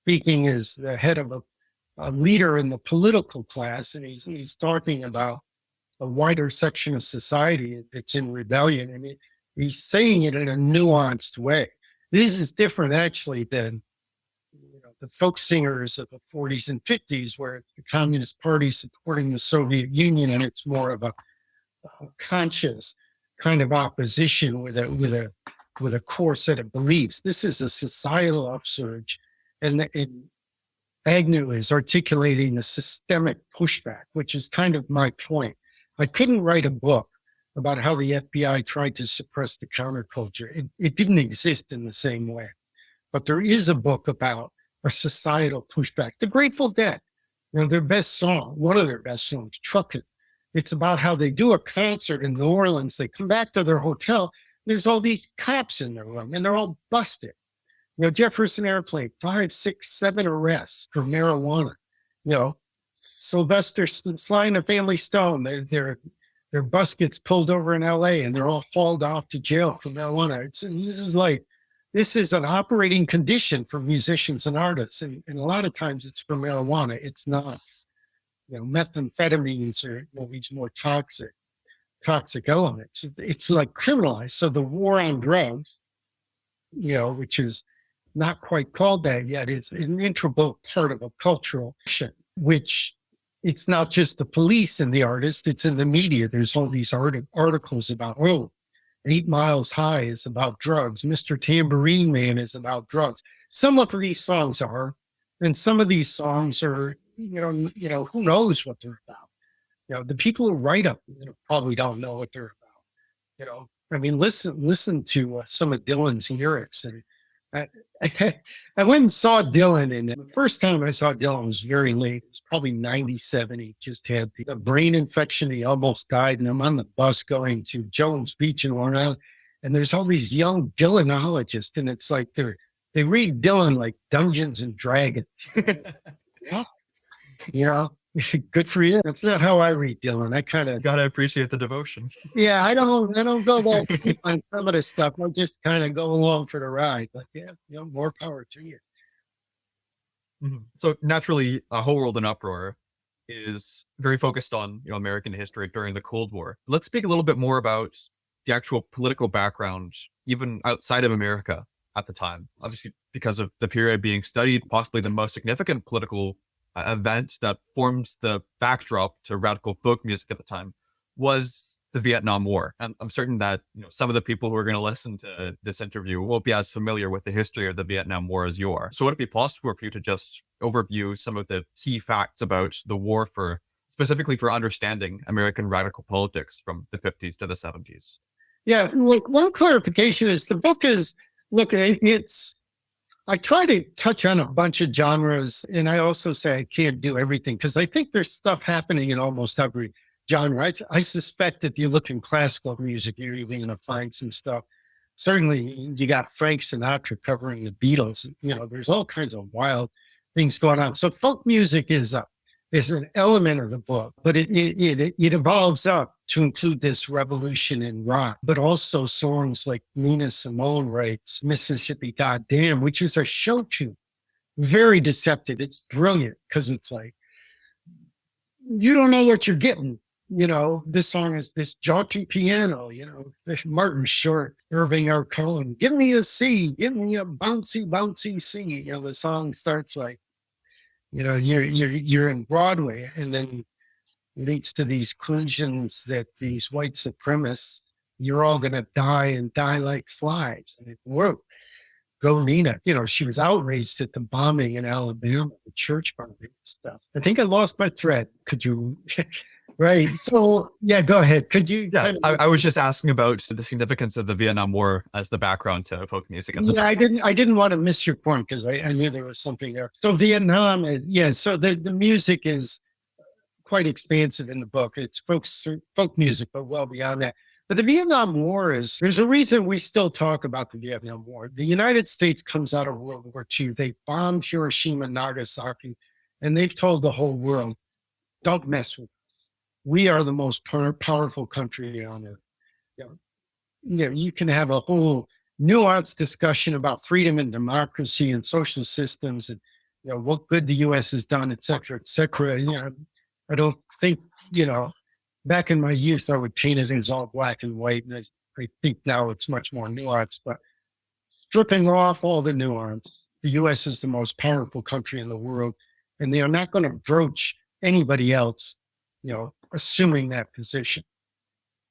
speaking as the head of a leader in the political class, and he's talking about a wider section of society that's in rebellion, and he's saying it in a nuanced way. This is different, actually, than the folk singers of the 40s and 50s, where it's the Communist Party supporting the Soviet Union, and it's more of a conscious kind of opposition with a core set of beliefs. This is a societal upsurge, and Agnew is articulating a systemic pushback, which is kind of my point. I couldn't write a book about how the FBI tried to suppress the counterculture. It didn't exist in the same way. But there is a book about a societal pushback. The Grateful Dead, their best song, one of their best songs, Truckin'. It's about how they do a concert in New Orleans. They come back to their hotel. There's all these cops in their room, and they're all busted. Jefferson Airplane, 5, 6, 7 arrests for marijuana. Sylvester Sly and the Family Stone, their bus gets pulled over in LA, and they're all hauled off to jail for marijuana. This is an operating condition for musicians and artists. And a lot of times it's for marijuana. It's not, methamphetamines or these more toxic elements. It's like criminalized. So the war on drugs, which is not quite called that yet, is an integral part of a cultural action, which it's not just the police and the artists, it's in the media. There's all these articles about, 8 Miles High is about drugs. Mr. Tambourine Man is about drugs. Some of these songs are, and some of these songs are, who knows what they're about. The people who write them, probably don't know what they're about. Listen to some of Dylan's lyrics. And I went and saw Dylan, and the first time I saw Dylan was very late. It was probably 97. He just had the brain infection. He almost died. And I'm on the bus going to Jones Beach in Long Island, and there's all these young Dylanologists, and it's like they read Dylan like Dungeons and Dragons. Good for you. That's not how I read Dylan. I kind of gotta appreciate the devotion. Yeah, I don't go that deep on some of this stuff. I just kind of go along for the ride. But more power to you. Mm-hmm. So naturally, A Whole World in Uproar is very focused on American history during the Cold War. Let's speak a little bit more about the actual political background, even outside of America, at the time, obviously because of the period being studied. Possibly the most significant political event that forms the backdrop to radical folk music at the time was the Vietnam War. And I'm certain that some of the people who are going to listen to this interview won't be as familiar with the history of the Vietnam War as you are. So would it be possible for you to just overview some of the key facts about the war, specifically for understanding American radical politics from the 50s to the 70s? Yeah, like one clarification is the book is, look, I try to touch on a bunch of genres, and I also say I can't do everything because I think there's stuff happening in almost every genre. I suspect if you look in classical music, you're even going to find some stuff. Certainly, you got Frank Sinatra covering the Beatles. There's all kinds of wild things going on. So folk music is an element of the book, but it evolves up to include this revolution in rock, but also songs like Nina Simone writes Mississippi Goddamn, which is a show tune. Very deceptive. It's brilliant because it's like, you don't know what you're getting. This song is this jaunty piano, this Martin Short, Irving R. Cohen, give me a C, give me a bouncy, bouncy C. The song starts like, you're in Broadway, and then leads to these conclusions that these white supremacists, you're all going to die and die like flies. And whoa, go Nina. She was outraged at the bombing in Alabama, the church bombing and stuff. I think I lost my thread. Could you? Right. So, yeah, go ahead. Could you? Yeah, I was just asking about the significance of the Vietnam War as the background to folk music. I didn't want to miss your point because I knew there was something there. So Vietnam, so the music is quite expansive in the book. It's folk music, but well beyond that. But the Vietnam War there's a reason we still talk about the Vietnam War. The United States comes out of World War II. They bombed Hiroshima and Nagasaki, and they've told the whole world, don't mess with us. We are the most powerful country on earth. You can have a whole nuanced discussion about freedom and democracy and social systems and, what good the U.S. has done, et cetera, et cetera. I don't think, back in my youth, I would paint it as all black and white. And I think now it's much more nuanced, but stripping off all the nuance, the U.S. is the most powerful country in the world, and they are not going to broach anybody else, assuming that position.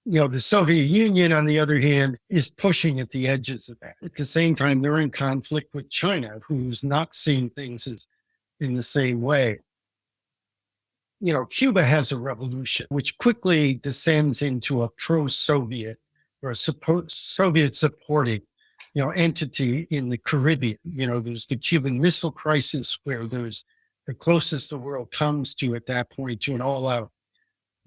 The Soviet Union, on the other hand, is pushing at the edges of that. At the same time, they're in conflict with China, who's not seeing things as in the same way. Cuba has a revolution, which quickly descends into a pro-Soviet or a Soviet supporting, entity in the Caribbean. There's the Cuban Missile Crisis, where there's the closest the world comes to at that point to an all-out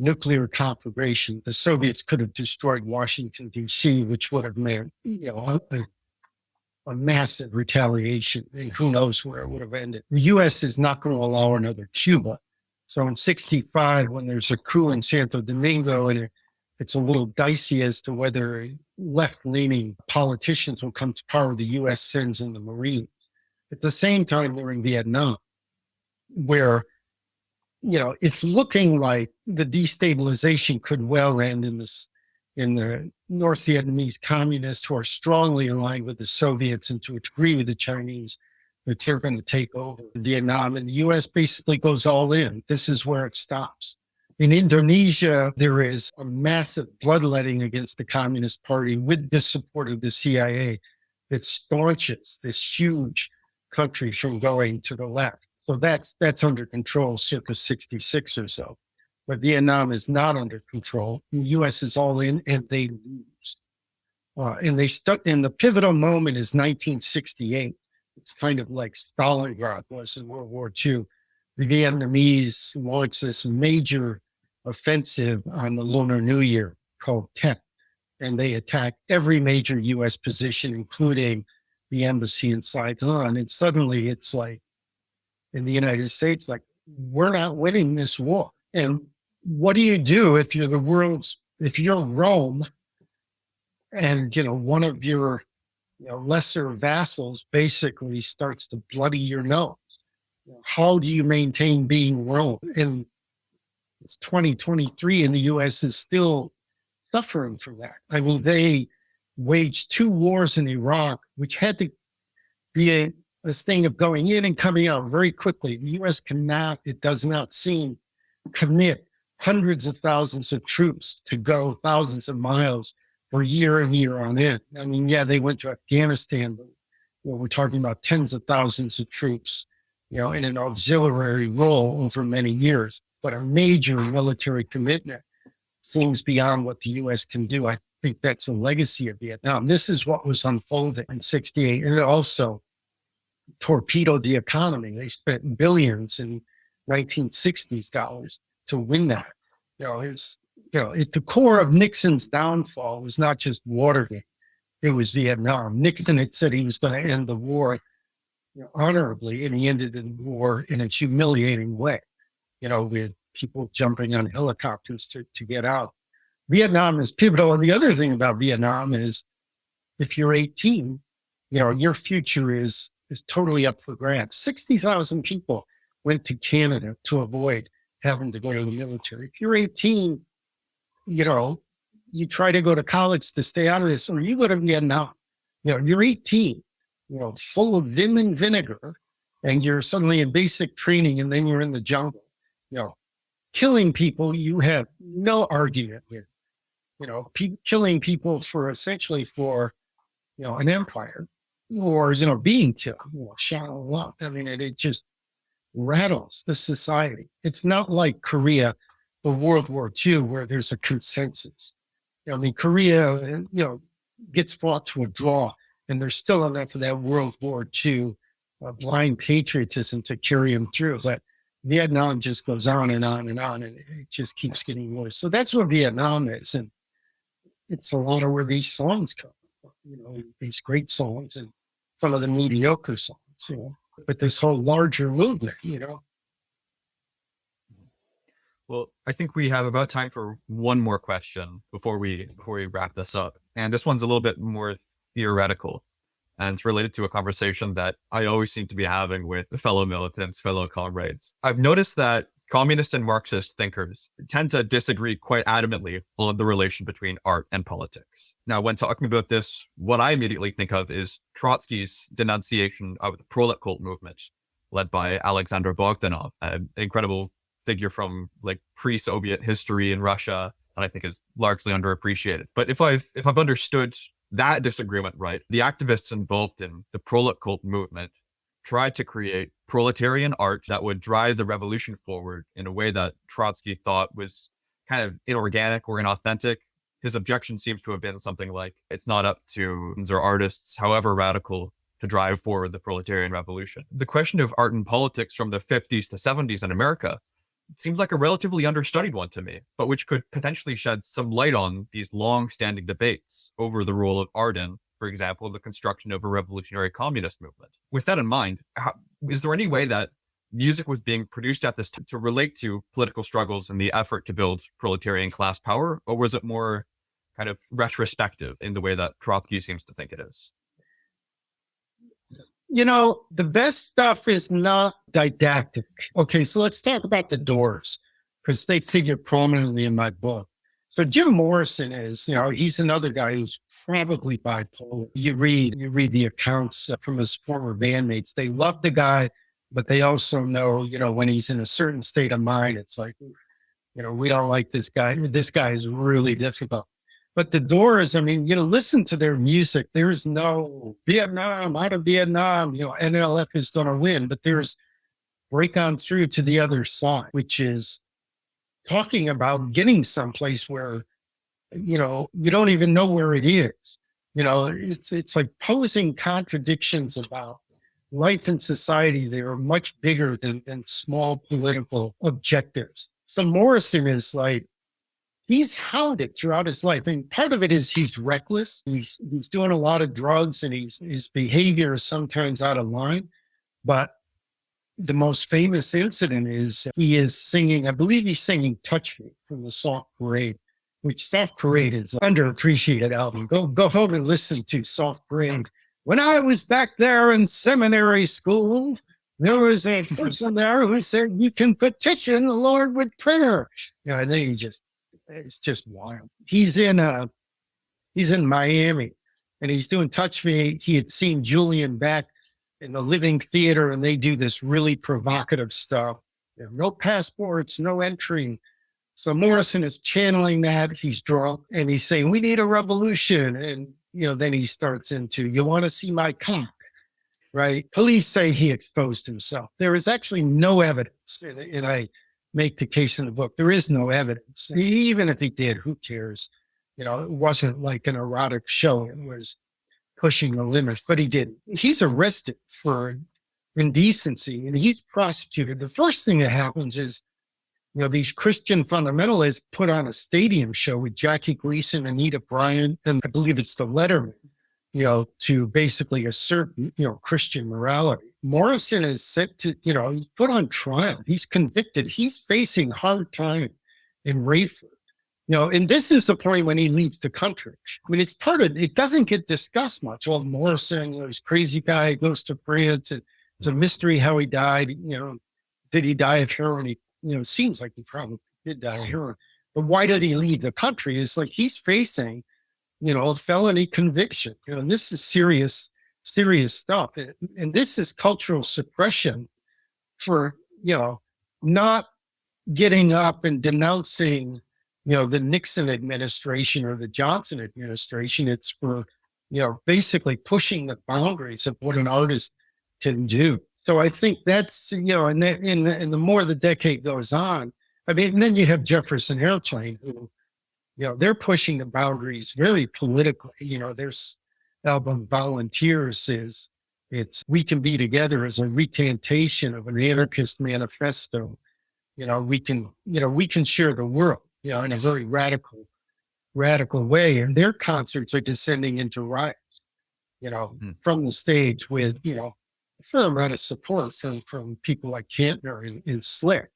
nuclear conflagration. The Soviets could have destroyed Washington, D.C., which would have meant, a massive retaliation. And who knows where it would have ended. The U.S. is not going to allow another Cuba. So in 1965, when there's a coup in Santo Domingo, and it's a little dicey as to whether left-leaning politicians will come to power, the U.S. sends in the Marines. At the same time, they're in Vietnam, where it's looking like the destabilization could well end in the North Vietnamese communists, who are strongly aligned with the Soviets and to a degree with the Chinese, that they're going to take over Vietnam. And the U.S. basically goes all in. This is where it stops. In Indonesia, there is a massive bloodletting against the Communist Party with the support of the CIA that staunches this huge country from going to the left. So that's under control, circa 1966 or so. But Vietnam is not under control. The U.S. is all in, and they lose. And the pivotal moment is 1968. It's kind of like Stalingrad was in World War II. The Vietnamese launched this major offensive on the Lunar New Year called Tet, and they attacked every major U.S. position, including the embassy in Saigon. And suddenly it's like, in the United States, like, we're not winning this war. And what do you do if you're Rome and, one of your, lesser vassals basically starts to bloody your nose? How do you maintain being Rome? And it's 2023 and the U.S. is still suffering from that. I mean, they waged 2 wars in Iraq, which had to be this thing of going in and coming out very quickly. The U.S. cannot, it does not seem, commit hundreds of thousands of troops to go thousands of miles for year and year on end. I mean, yeah, they went to Afghanistan, but we're talking about tens of thousands of troops, in an auxiliary role over many years. But a major military commitment seems beyond what the U.S. can do. I think that's a legacy of Vietnam. This is what was unfolding in 68. And it also torpedoed the economy. They spent billions in 1960s dollars to win that. At the core of Nixon's downfall was not just Watergate. It was Vietnam. Nixon had said he was going to end the war honorably, and he ended the war in a humiliating way, with people jumping on helicopters to get out. Vietnam is pivotal. And the other thing about Vietnam is if you're 18, your future is totally up for grabs. 60,000 people went to Canada to avoid having to go to the military. If you're 18, you try to go to college to stay out of this, or you go to Vietnam. You're 18, full of vim and vinegar, and you're suddenly in basic training, and then you're in the jungle, killing people you have no argument with, killing people for essentially for, an empire, or, being killed, shallow up. I mean, it just rattles the society. It's not like Korea or World War II where there's a consensus. Korea, gets fought to a draw, and there's still enough of that World War II blind patriotism to carry them through. But Vietnam just goes on and on and on, and it just keeps getting worse. So that's what Vietnam is. And it's a lot of where these songs come from, these great songs and some of the mediocre songs, but this whole larger movement, Well, I think we have about time for one more question before we wrap this up. And this one's a little bit more theoretical, and it's related to a conversation that I always seem to be having with fellow militants, fellow comrades. I've noticed that communist and Marxist thinkers tend to disagree quite adamantly on the relation between art and politics. Now, when talking about this, what I immediately think of is Trotsky's denunciation of the prolet cult movement, led by Alexander Bogdanov, an incredible figure from pre-Soviet history in Russia, and I think is largely underappreciated. But if I've understood that disagreement right, the activists involved in the prolet cult movement tried to create proletarian art that would drive the revolution forward in a way that Trotsky thought was kind of inorganic or inauthentic. His objection seems to have been something like, it's not up to or artists, however radical, to drive forward the proletarian revolution. The question of art and politics from the 50s to 70s in America seems like a relatively understudied one to me, but which could potentially shed some light on these long-standing debates over the role of art in, for example, the construction of a revolutionary communist movement. With that in mind, is there any way that music was being produced at this time to relate to political struggles and the effort to build proletarian class power, or was it more kind of retrospective in the way that Trotsky seems to think it is? The best stuff is not didactic. Okay, so let's talk about the Doors, because they figure prominently in my book. So Jim Morrison is, he's another guy who's probably bipolar. You read the accounts from his former bandmates. They love the guy, but they also know, when he's in a certain state of mind, it's like, we don't like this guy. This guy is really difficult. But the Doors, listen to their music. There is no Vietnam, out of Vietnam, NLF is going to win. But there's break on through to the other side, which is talking about getting someplace where, you don't even know where it is. It's like posing contradictions about life and society. They are much bigger than small political objectives. So Morrison is like, he's hounded throughout his life. And part of it is he's reckless. He's doing a lot of drugs, and his behavior is sometimes out of line. But the most famous incident is he is singing, I believe he's singing Touch Me from the Soft Parade, which Soft Parade is an underappreciated album. Go home and listen to Soft Parade. When I was back there in seminary school, there was a person there who said, you can petition the Lord with prayer. And then it's just wild. He's in Miami, and he's doing Touch Me. He had seen Julian back in the living theater, and they do this really provocative stuff. No passports, no entry. So Morrison is channeling that. He's drunk and he's saying, we need a revolution. And, then he starts into, you want to see my cock, right? Police say he exposed himself. There is actually no evidence. And I make the case in the book. There is no evidence. Even if he did, who cares? It wasn't like an erotic show. It was pushing the limits, but he did. He's arrested for indecency and he's prosecuted. The first thing that happens is, these Christian fundamentalists put on a stadium show with Jackie Gleason, Anita Bryant, and I believe it's the Letterman, to basically assert, Christian morality. Morrison is set to, he's put on trial. He's convicted. He's facing hard time in Rayford. And this is the point when he leaves the country. I mean, it doesn't get discussed much. Well, Morrison, this crazy guy goes to France. And it's a mystery how he died. Did he die of heroin? It seems like he probably did die of heroin. But why did he leave the country? It's like he's facing, a felony conviction. This is serious stuff. And this is cultural suppression for, not getting up and denouncing the Nixon administration or the Johnson administration. It's for, basically pushing the boundaries of what an artist can do. So I think that's, and the more the decade goes on, I mean, and then you have Jefferson Airplane, who, they're pushing the boundaries very politically. Their album Volunteers it's We Can Be Together as a recantation of an anarchist manifesto. We can share the world. In a very radical way. And their concerts are descending into riots, from the stage with, a fair amount of support from people like Kantner and Slick.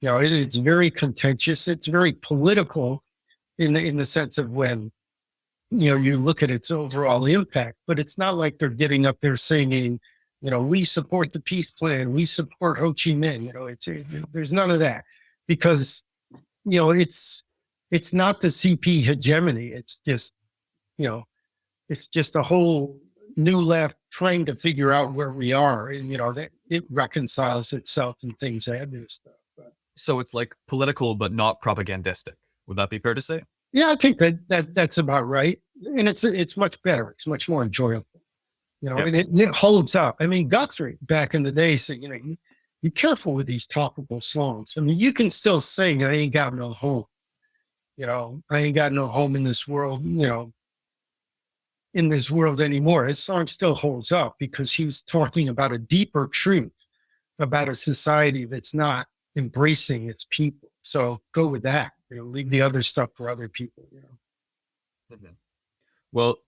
It's very contentious. It's very political in the sense of when, you look at its overall impact, but it's not like they're getting up there singing, we support the peace plan. We support Ho Chi Minh. There's none of that because, it's not the CP hegemony. It's just, it's just a whole new left trying to figure out where we are. And, that it reconciles itself and things that do stuff. But, so it's like political, but not propagandistic. Would that be fair to say? Yeah, I think that's about right. And it's much better. It's much more enjoyable, and it holds up. I mean, Guthrie back in the day said, be careful with these topical songs. I mean, you can still sing, I ain't got no home. I ain't got no home in this world, anymore. His song still holds up because he was talking about a deeper truth about a society that's not embracing its people. So go with that, leave the other stuff for other people, Mm-hmm. Well,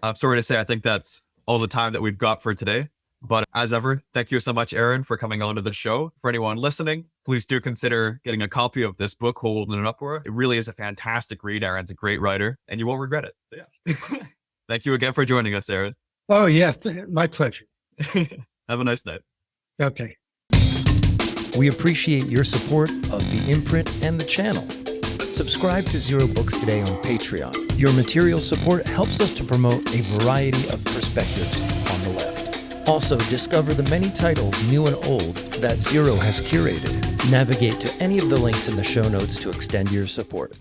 I'm sorry to say, I think that's all the time that we've got for today. But as ever, thank you so much, Aaron, for coming on to the show. For anyone listening, please do consider getting a copy of this book, Hold in an Uproar. It really is a fantastic read. Aaron's a great writer, and you won't regret it. Yeah. Thank you again for joining us, Aaron. Oh, yes. My pleasure. Have a nice night. Okay. We appreciate your support of the imprint and the channel. Subscribe to Zero Books today on Patreon. Your material support helps us to promote a variety of perspectives on the left. Also, discover the many titles, new and old, that Zero has curated. Navigate to any of the links in the show notes to extend your support.